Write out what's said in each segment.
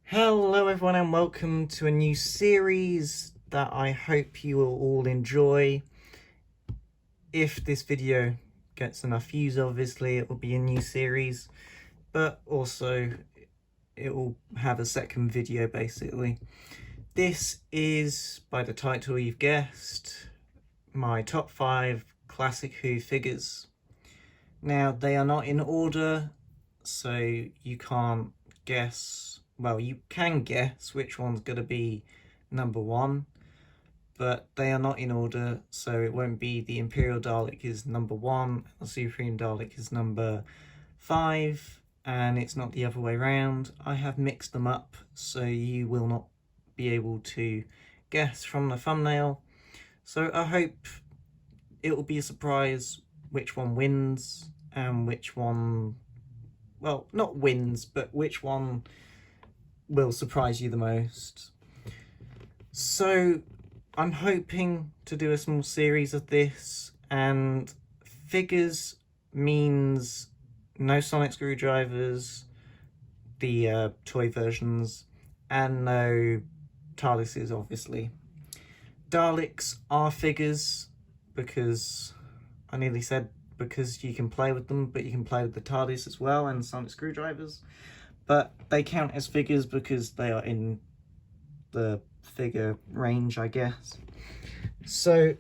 Hello everyone and welcome to a new series that I hope you will all enjoy. If this video gets enough views, obviously it will be a new series, but also it will have a second video basically. This is, by the title you've guessed, my top 5 classic Who figures. Now they are not in order, so you can't guess. Well, you can guess which one's going to be number 1, but they are not in order, so it won't be the Imperial Dalek is number 1, the Supreme Dalek is number 5, and it's not the other way around. I have mixed them up, so you will not be able to guess from the thumbnail. So I hope it will be a surprise which one wins, and which one, well, not wins, but which one will surprise you the most. So I'm hoping to do a small series of this, and figures means no sonic screwdrivers, the toy versions, and no TARDISes, obviously. Daleks are figures, because I nearly said because you can play with them, but you can play with the TARDIS as well and sonic screwdrivers. But they count as figures because they are in the figure range, I guess. So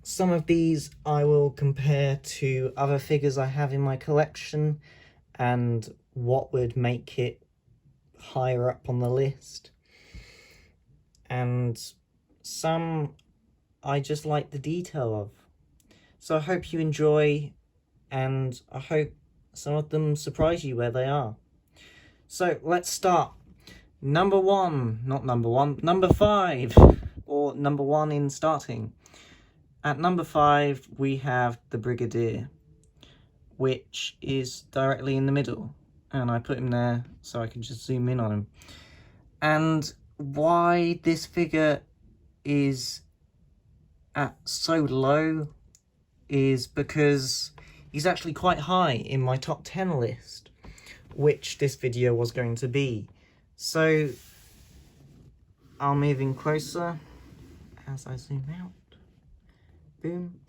some of these I will compare to other figures I have in my collection and what would make it higher up on the list. And some I just like the detail of. So I hope you enjoy, and I hope some of them surprise you where they are. So let's start. Number 5, or number 1 in starting. At number 5 we have the Brigadier, which is directly in the middle, and I put him there so I can just zoom in on him. And why this figure is at so low is because he's actually quite high in my top 10 list, which this video was going to be. So I'll move in closer as I zoom out. Boom.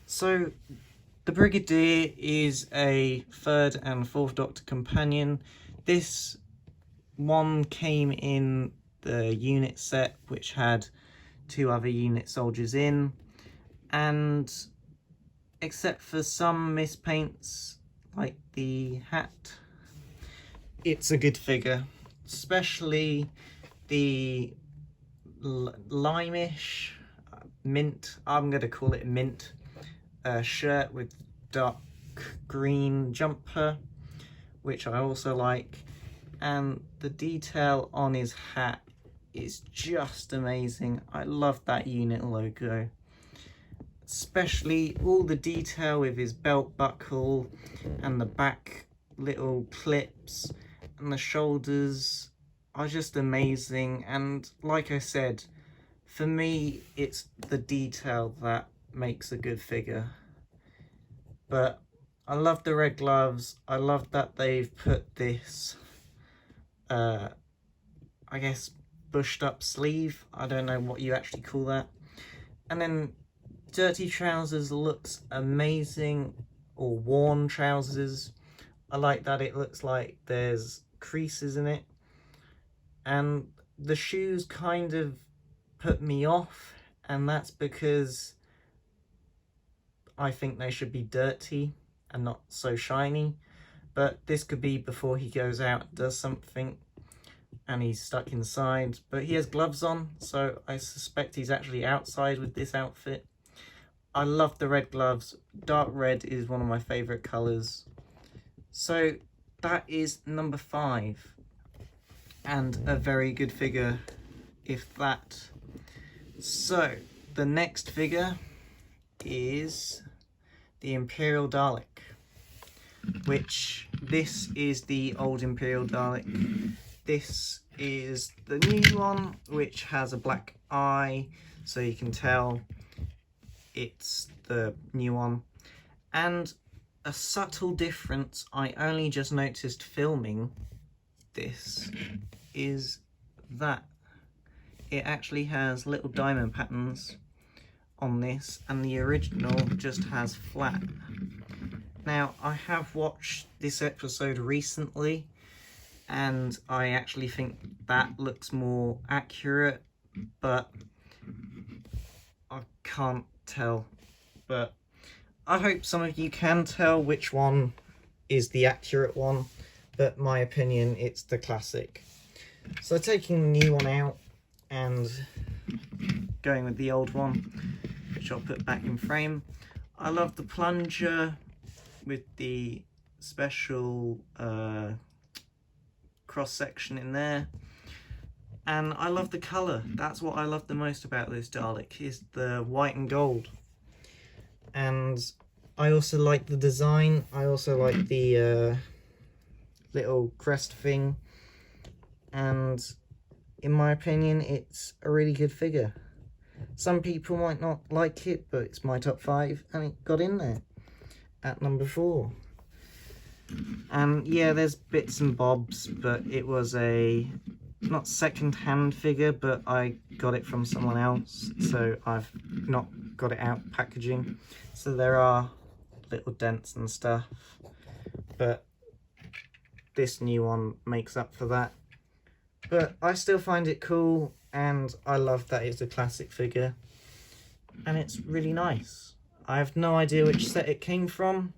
So the Brigadier is a 3rd and 4th Doctor companion. This one came in the unit set, which had 2 other unit soldiers in, and except for some mispaints like the hat, it's a good figure, especially the limeish mint, I'm going to call it mint, shirt with dark green jumper, which I also like, and the detail on his hat is just amazing. I love that unit logo, especially all the detail with his belt buckle and the back little clips and the shoulders are just amazing. And like I said, for me it's the detail that makes a good figure. But I love the red gloves. I love that they've put this I guess bushed up sleeve, I don't know what you actually call that, and then dirty trousers looks amazing, or worn trousers. I like that it looks like there's creases in it, and the shoes kind of put me off, and that's because I think they should be dirty and not so shiny. But this could be before he goes out and does something and he's stuck inside. But he has gloves on, so I suspect he's actually outside with this outfit. I love the red gloves. Dark red is one of my favourite colours. So that is number 5. And a very good figure, if that. So the next figure is the Imperial Dalek, which this is the old Imperial Dalek. This is the new one, which has a black eye, so you can tell it's the new one. And a subtle difference I only just noticed filming this is that it actually has little diamond patterns on this, and the original just has flat. Now, I have watched this episode recently, and I actually think that looks more accurate, but I can't tell. But I hope some of you can tell which one is the accurate one, but my opinion, it's the classic. So taking the new one out and going with the old one, which I'll put back in frame. I love the plunger with the special cross section in there, and I love the colour. That's what I love the most about this Dalek, is the white and gold. And I also like the design. I also like the little crest thing, and in my opinion, it's a really good figure. Some people might not like it, but it's my top 5, and it got in there at number 4. And yeah, there's bits and bobs, but it was a not second-hand figure, but I got it from someone else, so I've not got it out packaging. So there are little dents and stuff, but this new one makes up for that. But I still find it cool, and I love that it's a classic figure, and it's really nice. I have no idea which set it came from.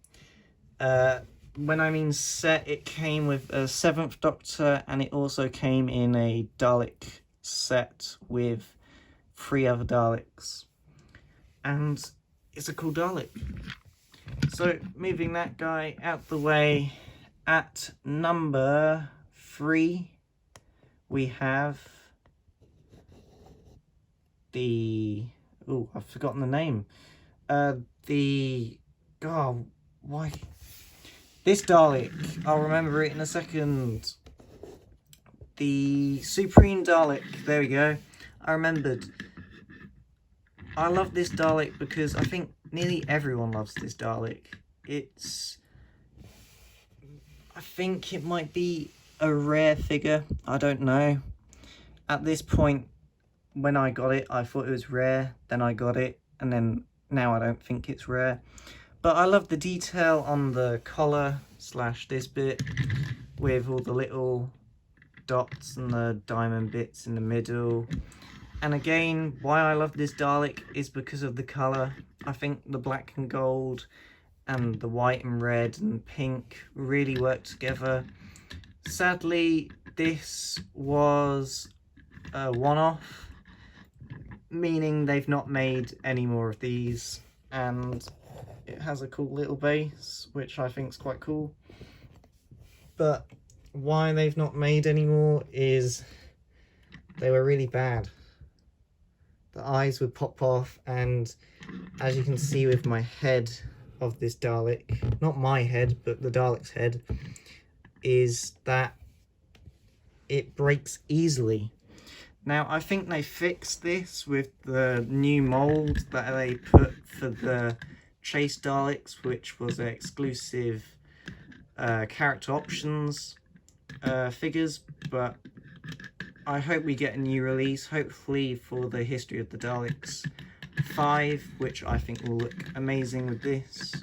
When I mean set, it came with a 7th Doctor, and it also came in a Dalek set with 3 other Daleks. And it's a cool Dalek. So, moving that guy out the way, at number 3, we have the... oh, I've forgotten the name. God, why... this Dalek, I'll remember it in a second. The Supreme Dalek, there we go. I remembered. I love this Dalek because I think nearly everyone loves this Dalek. I think it might be a rare figure, I don't know. At this point, when I got it, I thought it was rare, then I got it, and then now I don't think it's rare. But I love the detail on the collar / this bit with all the little dots and the diamond bits in the middle. And again, why I love this Dalek is because of the colour. I think the black and gold and the white and red and pink really work together. Sadly, this was a one-off, meaning they've not made any more of these, and it has a cool little base, which I think is quite cool. But why they've not made any more is they were really bad. The eyes would pop off, and as you can see with my head of this Dalek, not my head, but the Dalek's head, is that it breaks easily. Now, I think they fixed this with the new mould that they put for the Chase Daleks, which was exclusive character options figures, but I hope we get a new release, hopefully for the History of the Daleks 5, which I think will look amazing with this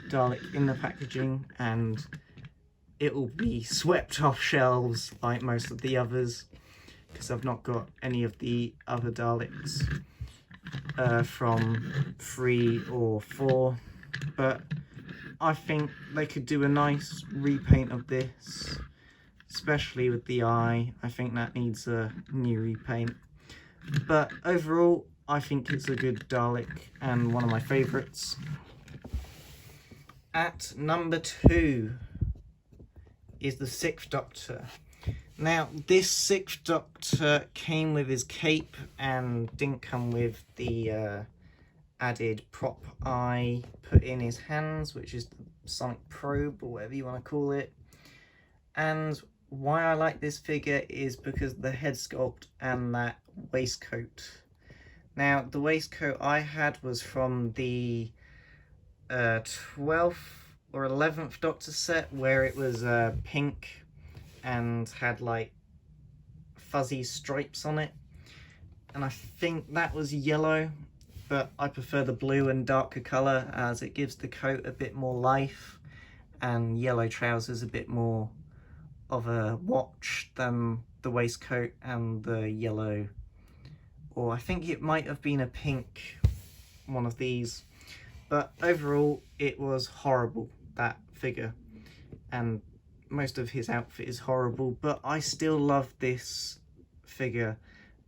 Dalek in the packaging, and it will be swept off shelves like most of the others, because I've not got any of the other Daleks from 3 or 4, but I think they could do a nice repaint of this, especially with the eye. I think that needs a new repaint, but overall I think it's a good Dalek and one of my favourites. At number 2 is the 6th Doctor. Now, this 6th Doctor came with his cape and didn't come with the added prop eye put in his hands, which is the sonic probe, or whatever you want to call it. And why I like this figure is because of the head sculpt and that waistcoat. Now, the waistcoat I had was from the 12th or 11th Doctor set, where it was pink and had like fuzzy stripes on it, and I think that was yellow, but I prefer the blue and darker colour as it gives the coat a bit more life, and yellow trousers a bit more of a watch than the waistcoat and the yellow, or I think it might have been a pink, one of these. But overall it was horrible, that figure, and most of his outfit is horrible, but I still love this figure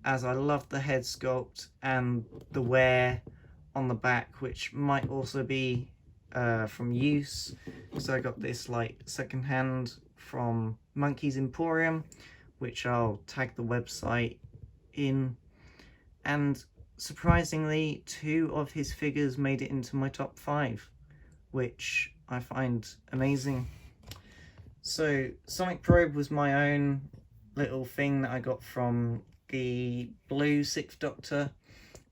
as I love the head sculpt and the wear on the back, which might also be from use. So I got this like secondhand from Emporium, which I'll tag the website in, and surprisingly 2 of his figures made it into my top 5, which I find amazing. So Sonic Probe was my own little thing that I got from the blue 6th Doctor,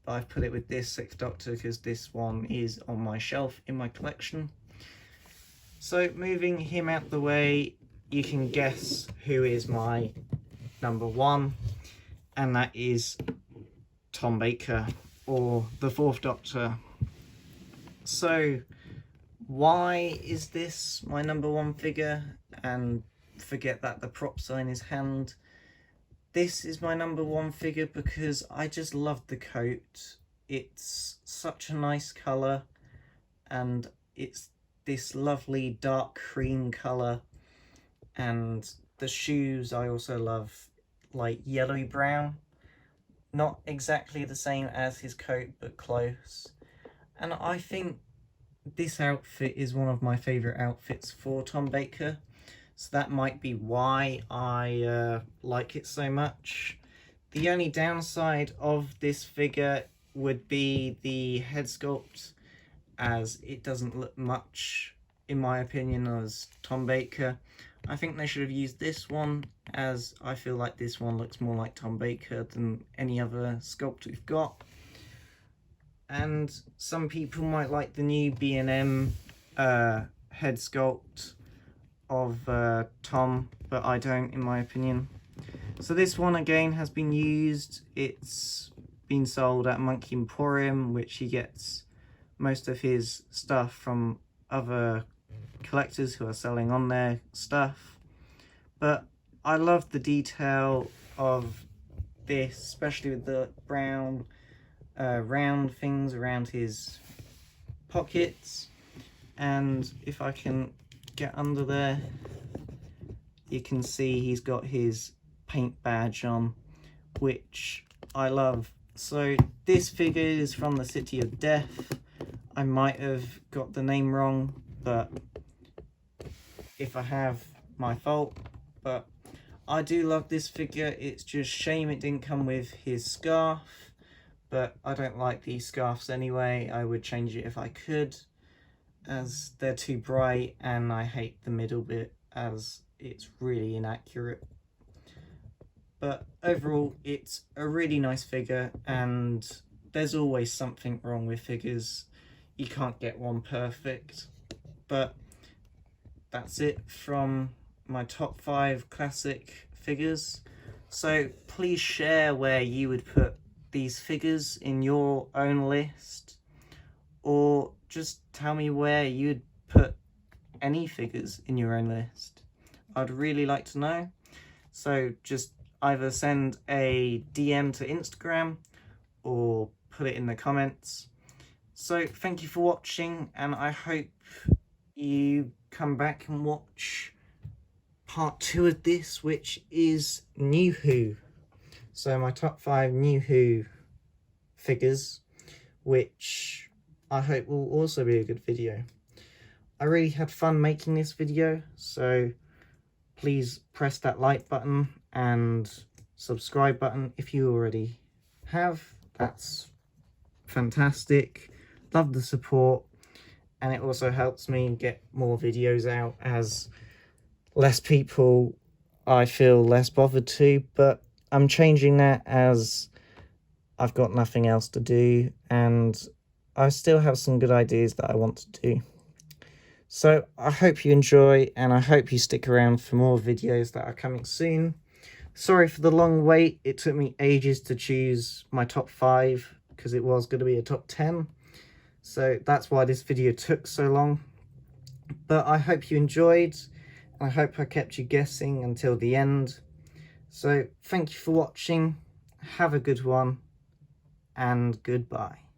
but I've put it with this 6th Doctor because this one is on my shelf in my collection. So moving him out the way, you can guess who is my number 1, and that is Tom Baker, or the 4th Doctor. So why is this my number 1 figure? And forget that the props are in his hand. This is my number 1 figure because I just love the coat. It's such a nice colour, and it's this lovely dark cream colour, and the shoes I also love, like yellowy brown. Not exactly the same as his coat, but close. And I think this outfit is one of my favourite outfits for Tom Baker, so that might be why I like it so much. The only downside of this figure would be the head sculpt, as it doesn't look much, in my opinion, as Tom Baker. I think they should have used this one, as I feel like this one looks more like Tom Baker than any other sculpt we've got. And some people might like the new B&M head sculpt of Tom, but I don't, in my opinion. So this one again has been used. It's been sold at Emporium, which he gets most of his stuff from other collectors who are selling on their stuff. But I love the detail of this, especially with the brown round things around his pockets. And if I can get under there, you can see he's got his paint badge on, which I love. So this figure is from the City of Death. I might have got the name wrong, but if I have, my fault. But I do love this figure. It's just shame it didn't come with his scarf, but I don't like these scarves anyway. I would change it if I could, as they're too bright, and I hate the middle bit as it's really inaccurate. But overall, it's a really nice figure, and there's always something wrong with figures. You can't get one perfect. But that's it from my top 5 classic figures. So please share where you would put these figures in your own list, or just tell me where you'd put any figures in your own list. I'd really like to know. So just either send a DM to Instagram or put it in the comments. So thank you for watching, and I hope you come back and watch part 2 of this, which is New Who. So my top 5 New Who figures, which I hope will also be a good video. I really had fun making this video, so please press that like button and subscribe button if you already have. That's fantastic. Love the support, and it also helps me get more videos out, as less people I feel less bothered to, but I'm changing that as I've got nothing else to do, and I still have some good ideas that I want to do. So I hope you enjoy, and I hope you stick around for more videos that are coming soon. Sorry for the long wait. It took me ages to choose my top 5 because it was going to be a top 10. So that's why this video took so long. But I hope you enjoyed. I hope I kept you guessing until the end. So thank you for watching. Have a good one, and goodbye.